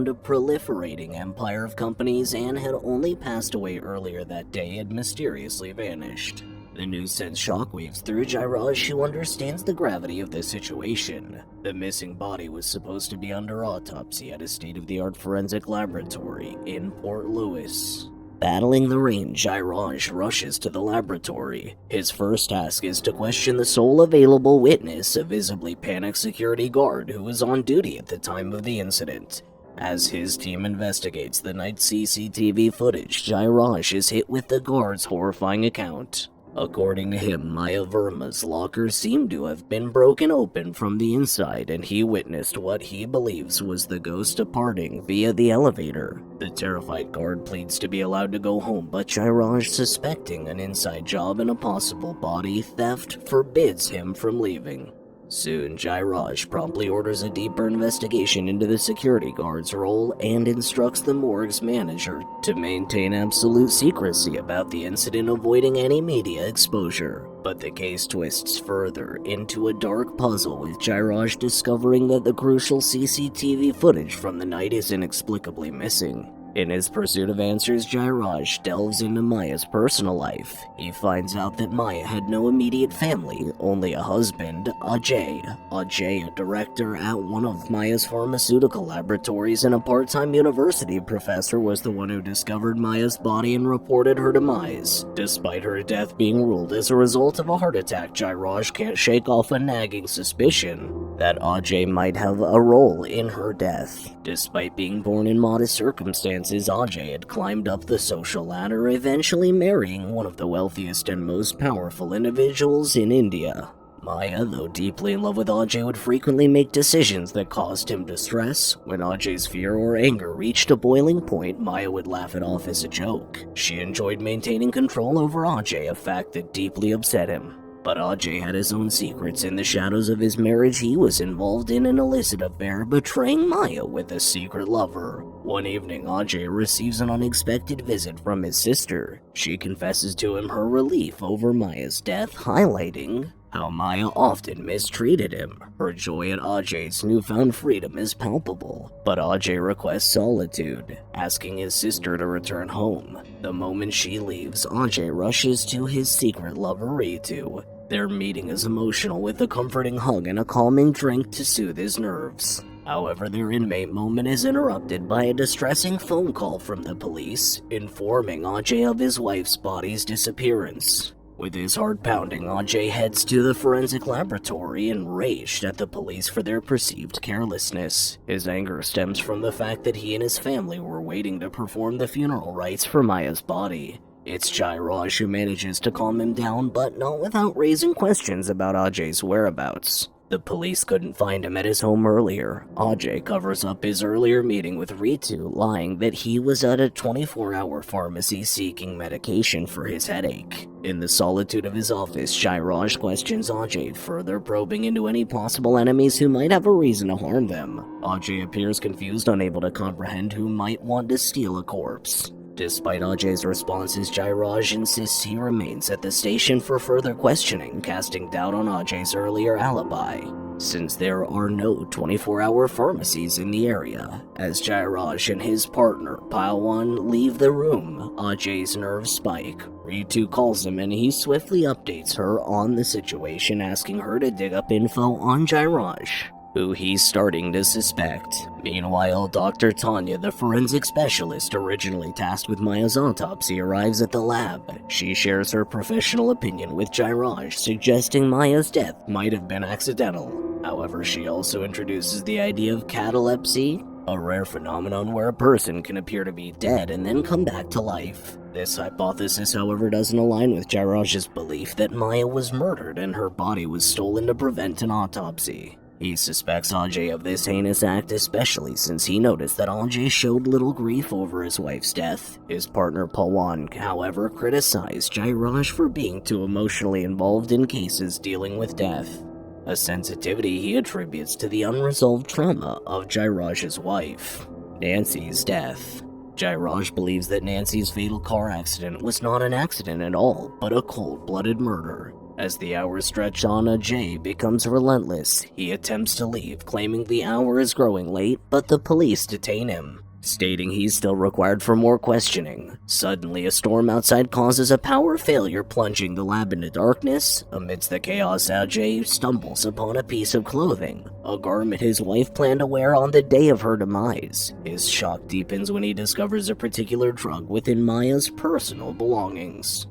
owned a proliferating empire of companies and had only passed away earlier that day had mysteriously vanished. The news sends shockwaves through Jairaj, who understands the gravity of the situation. The missing body was supposed to be under autopsy at a state-of-the-art forensic laboratory in Port Louis. Battling the rain, Jairaj rushes to the laboratory. His first task is to question the sole available witness, a visibly panicked security guard who was on duty at the time of the incident. As his team investigates the night's CCTV footage, Jairaj is hit with the guard's horrifying account. According to him, Maya Verma's locker seemed to have been broken open from the inside, and he witnessed what he believes was the ghost departing via the elevator. The terrified guard pleads to be allowed to go home, but Jairaj, suspecting an inside job and a possible body theft, forbids him from leaving. Soon, Jairaj promptly orders a deeper investigation into the security guard's role and instructs the morgue's manager to maintain absolute secrecy about the incident, avoiding any media exposure. But the case twists further into a dark puzzle, with Jairaj discovering that the crucial CCTV footage from the night is inexplicably missing. In his pursuit of answers, Jairaj delves into Maya's personal life. He finds out that Maya had no immediate family, only a husband, Ajay. Ajay, a director at one of Maya's pharmaceutical laboratories and a part-time university professor, was the one who discovered Maya's body and reported her demise. Despite her death being ruled as a result of a heart attack, Jairaj can't shake off a nagging suspicion that Ajay might have a role in her death. Despite being born in modest circumstances, Ajay had climbed up the social ladder, eventually marrying one of the wealthiest and most powerful individuals in India. Maya, though deeply in love with Ajay, would frequently make decisions that caused him distress. When Ajay's fear or anger reached a boiling point, Maya would laugh it off as a joke. She enjoyed maintaining control over Ajay, a fact that deeply upset him. But Ajay had his own secrets. In the shadows of his marriage, he was involved in an illicit affair, betraying Maya with a secret lover. One evening, Ajay receives an unexpected visit from his sister. She confesses to him her relief over Maya's death, highlighting how Maya often mistreated him. Her joy at Ajay's newfound freedom is palpable, but Ajay requests solitude, asking his sister to return home. The moment she leaves, Ajay rushes to his secret lover, Ritu. Their meeting is emotional, with a comforting hug and a calming drink to soothe his nerves. However, their inmate moment is interrupted by a distressing phone call from the police, informing Ajay of his wife's body's disappearance. With his heart pounding, Ajay heads to the forensic laboratory, enraged at the police for their perceived carelessness. His anger stems from the fact that he and his family were waiting to perform the funeral rites for Maya's body. It's Jairaj who manages to calm him down, but not without raising questions about Ajay's whereabouts. The police couldn't find him at his home earlier. Ajay covers up his earlier meeting with Ritu, lying that he was at a 24-hour pharmacy seeking medication for his headache. In the solitude of his office, Jairaj questions Ajay, further probing into any possible enemies who might have a reason to harm them. Ajay appears confused, unable to comprehend who might want to steal a corpse. Despite Ajay's responses, Jairaj insists he remains at the station for further questioning, casting doubt on Ajay's earlier alibi, since there are no 24-hour pharmacies in the area. As Jairaj and his partner, Palwan, leave the room, Ajay's nerves spike. Ritu calls him and he swiftly updates her on the situation, asking her to dig up info on Jairaj, who he's starting to suspect. Meanwhile, Dr. Tanya, the forensic specialist originally tasked with Maya's autopsy, arrives at the lab. She shares her professional opinion with Jairaj, suggesting Maya's death might have been accidental. However, she also introduces the idea of catalepsy, a rare phenomenon where a person can appear to be dead and then come back to life. This hypothesis, however, doesn't align with Jairaj's belief that Maya was murdered and her body was stolen to prevent an autopsy. He suspects Ajay of this heinous act, especially since he noticed that Ajay showed little grief over his wife's death. His partner Palwan, however, criticized Jairaj for being too emotionally involved in cases dealing with death, a sensitivity he attributes to the unresolved trauma of Jairaj's wife, Nancy's death. Jairaj believes that Nancy's fatal car accident was not an accident at all, but a cold-blooded murder. As the hours stretch on, Ajay becomes relentless. He attempts to leave, claiming the hour is growing late, but the police detain him, stating he's still required for more questioning. Suddenly, a storm outside causes a power failure, plunging the lab into darkness. Amidst the chaos, Ajay stumbles upon a piece of clothing, a garment his wife planned to wear on the day of her demise. His shock deepens when he discovers a particular drug within Maya's personal belongings.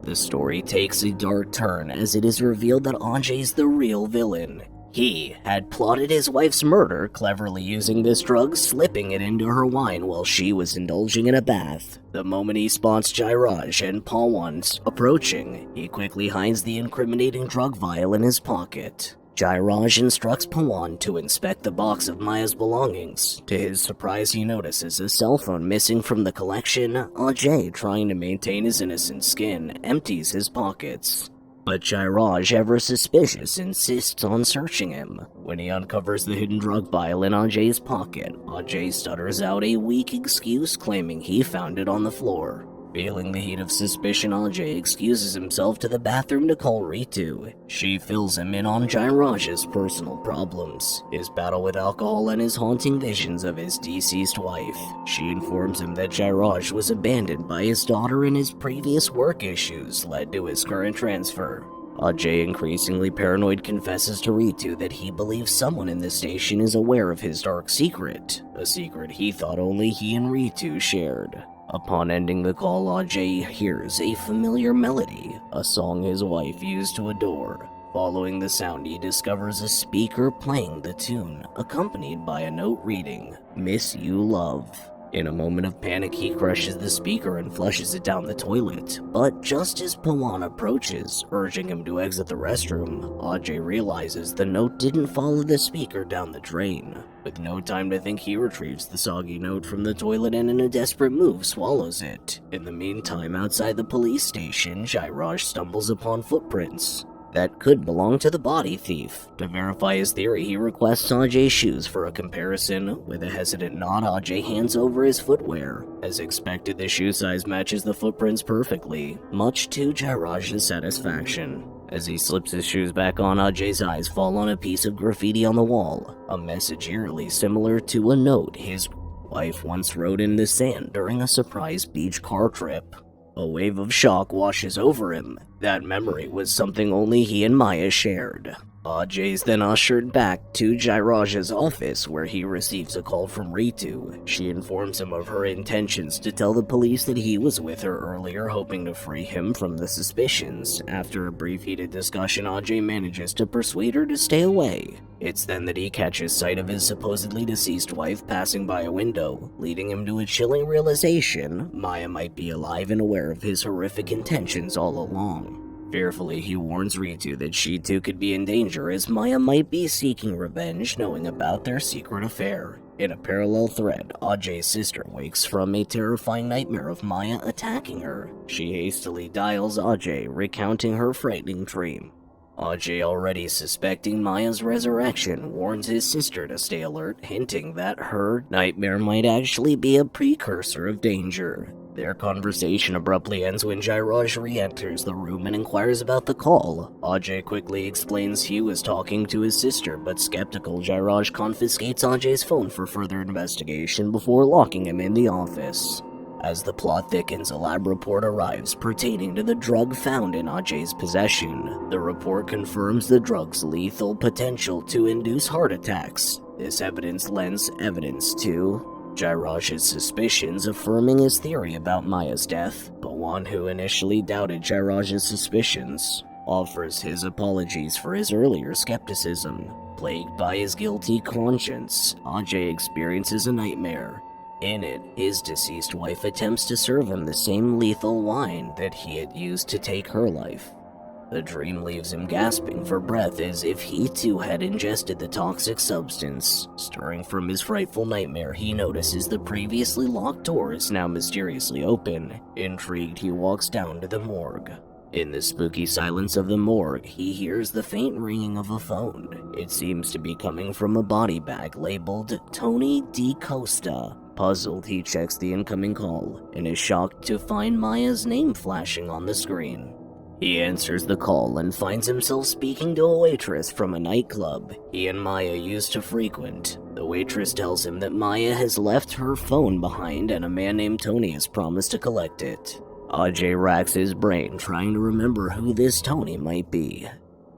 The story takes a dark turn as it is revealed that Ajay's the real villain. He had plotted his wife's murder, cleverly using this drug, slipping it into her wine while she was indulging in a bath. The moment he spots Jairaj and Pawan approaching, he quickly hides the incriminating drug vial in his pocket. Jairaj instructs Pawan to inspect the box of Maya's belongings. To his surprise, he notices a cell phone missing from the collection. Ajay, trying to maintain his innocent skin, empties his pockets. But Jairaj, ever suspicious, insists on searching him. When he uncovers the hidden drug vial in Ajay's pocket, Ajay stutters out a weak excuse, claiming he found it on the floor. Feeling the heat of suspicion, Ajay excuses himself to the bathroom to call Ritu. She fills him in on Jairaj's personal problems, his battle with alcohol and his haunting visions of his deceased wife. She informs him that Jairaj was abandoned by his daughter and his previous work issues led to his current transfer. Ajay, increasingly paranoid, confesses to Ritu that he believes someone in the station is aware of his dark secret, a secret he thought only he and Ritu shared. Upon ending the call, Ajay hears a familiar melody, a song his wife used to adore. Following the sound, he discovers a speaker playing the tune, accompanied by a note reading, "Miss You Love." In a moment of panic, he crushes the speaker and flushes it down the toilet. But just as Pawan approaches, urging him to exit the restroom, Ajay realizes the note didn't follow the speaker down the drain. With no time to think, he retrieves the soggy note from the toilet and in a desperate move swallows it. In the meantime, outside the police station, Jairaj stumbles upon footprints that could belong to the body thief. To verify his theory, he requests Ajay's shoes for a comparison. With a hesitant nod, Ajay hands over his footwear. As expected, the shoe size matches the footprints perfectly, much to Jairaj's satisfaction. As he slips his shoes back on, Ajay's eyes fall on a piece of graffiti on the wall, a message eerily similar to a note his wife once wrote in the sand during a surprise beach car trip. A wave of shock washes over him. That memory was something only he and Maya shared. Ajay's then ushered back to Jairaj's office, where he receives a call from Ritu. She informs him of her intentions to tell the police that he was with her earlier, hoping to free him from the suspicions. After a brief heated discussion, Ajay manages to persuade her to stay away. It's then that he catches sight of his supposedly deceased wife passing by a window, leading him to a chilling realization Maya might be alive and aware of his horrific intentions all along. Fearfully, he warns Ritu that she too could be in danger, as Maya might be seeking revenge knowing about their secret affair. In a parallel thread, Ajay's sister wakes from a terrifying nightmare of Maya attacking her. She hastily dials Ajay, recounting her frightening dream. Ajay, already suspecting Maya's resurrection, warns his sister to stay alert, hinting that her nightmare might actually be a precursor of danger. Their conversation abruptly ends when Jairaj re-enters the room and inquires about the call. Ajay quickly explains he was talking to his sister, but skeptical, Jairaj confiscates Ajay's phone for further investigation before locking him in the office. As the plot thickens, a lab report arrives pertaining to the drug found in Ajay's possession. The report confirms the drug's lethal potential to induce heart attacks. This evidence lends evidence to Jairaj's suspicions, affirming his theory about Maya's death. Pawan, who initially doubted Jairaj's suspicions, offers his apologies for his earlier skepticism. Plagued by his guilty conscience, Ajay experiences a nightmare. In it, his deceased wife attempts to serve him the same lethal wine that he had used to take her life. The dream leaves him gasping for breath, as if he too had ingested the toxic substance. Stirring from his frightful nightmare, he notices the previously locked door is now mysteriously open. Intrigued, he walks down to the morgue. In the spooky silence of the morgue, he hears the faint ringing of a phone. It seems to be coming from a body bag labeled Tony DeCosta. Puzzled, he checks the incoming call and is shocked to find Maya's name flashing on the screen. He answers the call and finds himself speaking to a waitress from a nightclub he and Maya used to frequent. The waitress tells him that Maya has left her phone behind and a man named Tony has promised to collect it. Ajay racks his brain trying to remember who this Tony might be.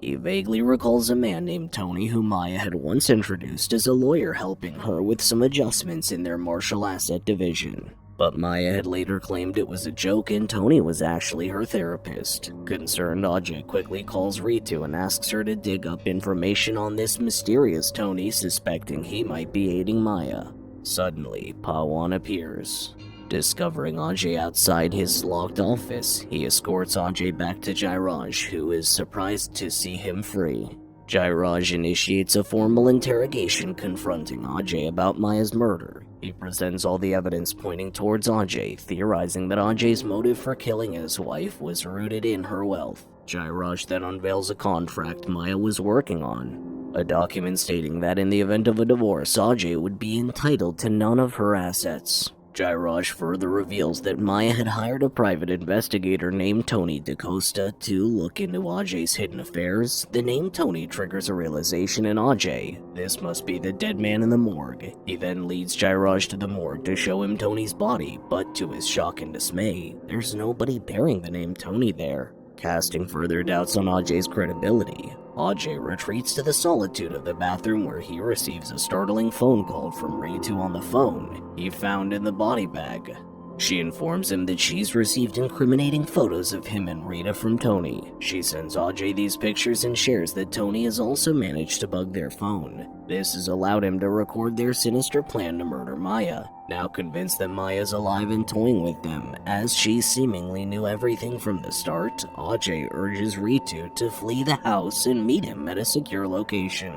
He vaguely recalls a man named Tony who Maya had once introduced as a lawyer helping her with some adjustments in their martial asset division. But Maya had later claimed it was a joke and Tony was actually her therapist. Concerned, Ajay quickly calls Ritu and asks her to dig up information on this mysterious Tony, suspecting he might be aiding Maya. Suddenly, Pawan appears. Discovering Ajay outside his locked office, he escorts Ajay back to Jairaj, who is surprised to see him free. Jairaj initiates a formal interrogation confronting Ajay about Maya's murder. He presents all the evidence pointing towards Ajay, theorizing that Ajay's motive for killing his wife was rooted in her wealth. Jairaj then unveils a contract Maya was working on, a document stating that in the event of a divorce, Ajay would be entitled to none of her assets. Jairaj further reveals that Maya had hired a private investigator named Tony DaCosta to look into Ajay's hidden affairs. The name Tony triggers a realization in Ajay. This must be the dead man in the morgue. He then leads Jairaj to the morgue to show him Tony's body, but to his shock and dismay, there's nobody bearing the name Tony there. Casting further doubts on Ajay's credibility, Ajay retreats to the solitude of the bathroom where he receives a startling phone call from Ritu on the phone he found in the body bag. She informs him that she's received incriminating photos of him and Rita from Tony. She sends Ajay these pictures and shares that Tony has also managed to bug their phone. This has allowed him to record their sinister plan to murder Maya. Now convinced that Maya's alive and toying with them, as she seemingly knew everything from the start, Ajay urges Ritu to flee the house and meet him at a secure location.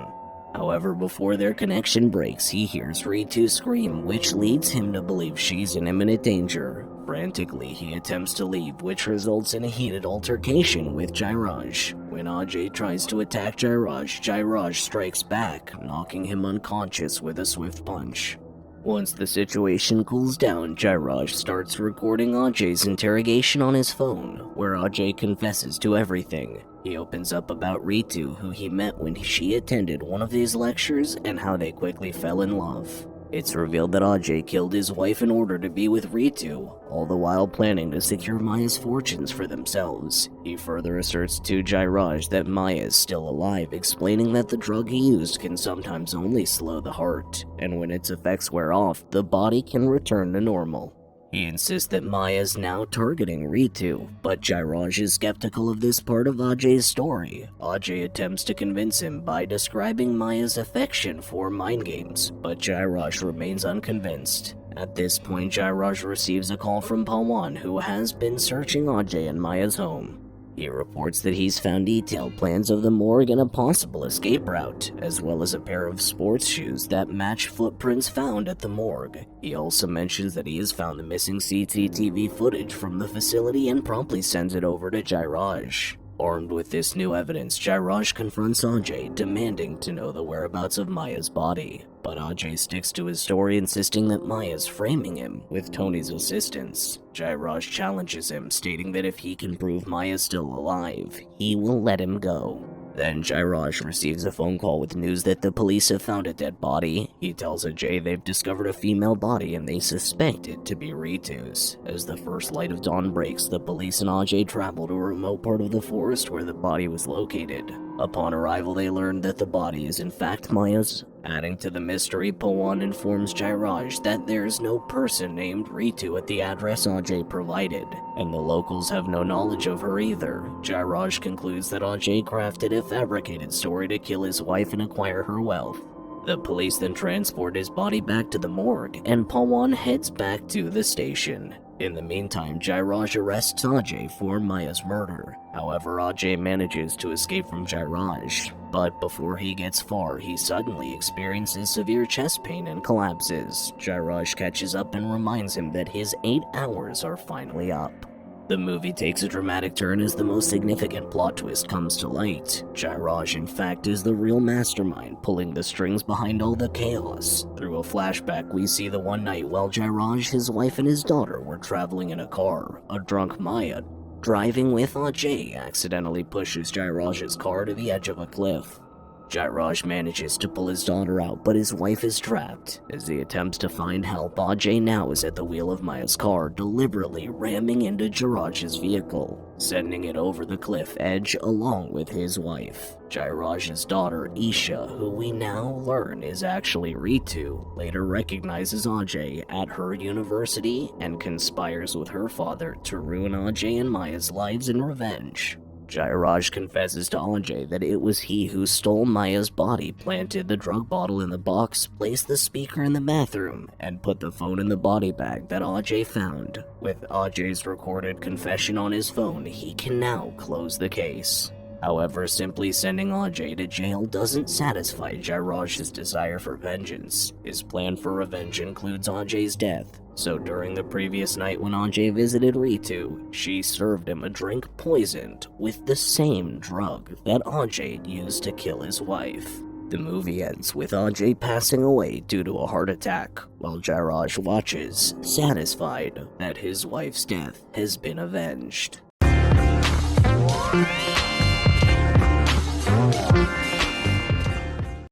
However, before their connection breaks, he hears Ritu scream, which leads him to believe she's in imminent danger. Frantically, he attempts to leave, which results in a heated altercation with Jairaj. When Ajay tries to attack Jairaj, Jairaj strikes back, knocking him unconscious with a swift punch. Once the situation cools down, Jairaj starts recording Ajay's interrogation on his phone, where Ajay confesses to everything. He opens up about Ritu, who he met when she attended one of these lectures, and how they quickly fell in love. It's revealed that Ajay killed his wife in order to be with Ritu, all the while planning to secure Maya's fortunes for themselves. He further asserts to Jairaj that Maya is still alive, explaining that the drug he used can sometimes only slow the heart, and when its effects wear off, the body can return to normal. He insists that Maya is now targeting Ritu, but Jairaj is skeptical of this part of Ajay's story. Ajay attempts to convince him by describing Maya's affection for mind games, but Jairaj remains unconvinced. At this point, Jairaj receives a call from Pawan, who has been searching Ajay and Maya's home. He reports that he's found detailed plans of the morgue and a possible escape route, as well as a pair of sports shoes that match footprints found at the morgue. He also mentions that he has found the missing CCTV footage from the facility and promptly sends it over to Jairaj. Armed with this new evidence, Jairaj confronts Ajay, demanding to know the whereabouts of Maya's body. But Ajay sticks to his story, insisting that Maya's framing him with Tony's assistance. Jairaj challenges him, stating that if he can prove Maya's still alive, he will let him go. Then Jairaj receives a phone call with news that the police have found a dead body. He tells Ajay they've discovered a female body and they suspect it to be Ritu's. As the first light of dawn breaks, the police and Ajay travel to a remote part of the forest where the body was located. Upon arrival, they learn that the body is in fact Maya's. Adding to the mystery, Pawan informs Jairaj that there's no person named Ritu at the address Ajay provided, and the locals have no knowledge of her either. Jairaj concludes that Ajay crafted a fabricated story to kill his wife and acquire her wealth. The police then transport his body back to the morgue, and Pawan heads back to the station. In the meantime, Jairaj arrests Ajay for Maya's murder. However, Ajay manages to escape from Jairaj, but before he gets far, he suddenly experiences severe chest pain and collapses. Jairaj catches up and reminds him that his 8 hours are finally up. The movie takes a dramatic turn as the most significant plot twist comes to light. Jairaj, in fact, is the real mastermind pulling the strings behind all the chaos. Through a flashback, we see the one night while Jairaj, his wife, and his daughter were traveling in a car. A drunk Maya Driving with Ajay accidentally pushes Jairaj's car to the edge of a cliff. Jairaj manages to pull his daughter out, but his wife is trapped. As he attempts to find help, Ajay now is at the wheel of Maya's car, deliberately ramming into Jairaj's vehicle, sending it over the cliff edge along with his wife. Jairaj's daughter, Isha, who we now learn is actually Ritu, later recognizes Ajay at her university and conspires with her father to ruin Ajay and Maya's lives in revenge. Jairaj confesses to Ajay that it was he who stole Maya's body, planted the drug bottle in the box, placed the speaker in the bathroom, and put the phone in the body bag that Ajay found. With Ajay's recorded confession on his phone, he can now close the case. However, simply sending Ajay to jail doesn't satisfy Jairaj's desire for vengeance. His plan for revenge includes Ajay's death. So during the previous night when Ajay visited Ritu, she served him a drink poisoned with the same drug that Ajay used to kill his wife. The movie ends with Ajay passing away due to a heart attack, while Jairaj watches, satisfied that his wife's death has been avenged.